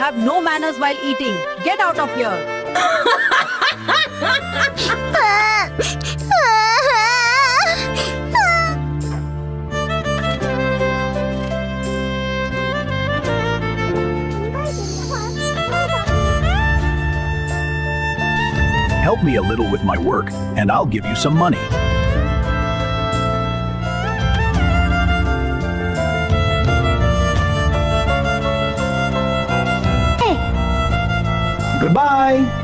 have no manners while eating. Get out of here. Help me a little with my work, and I'll give you some money. Goodbye.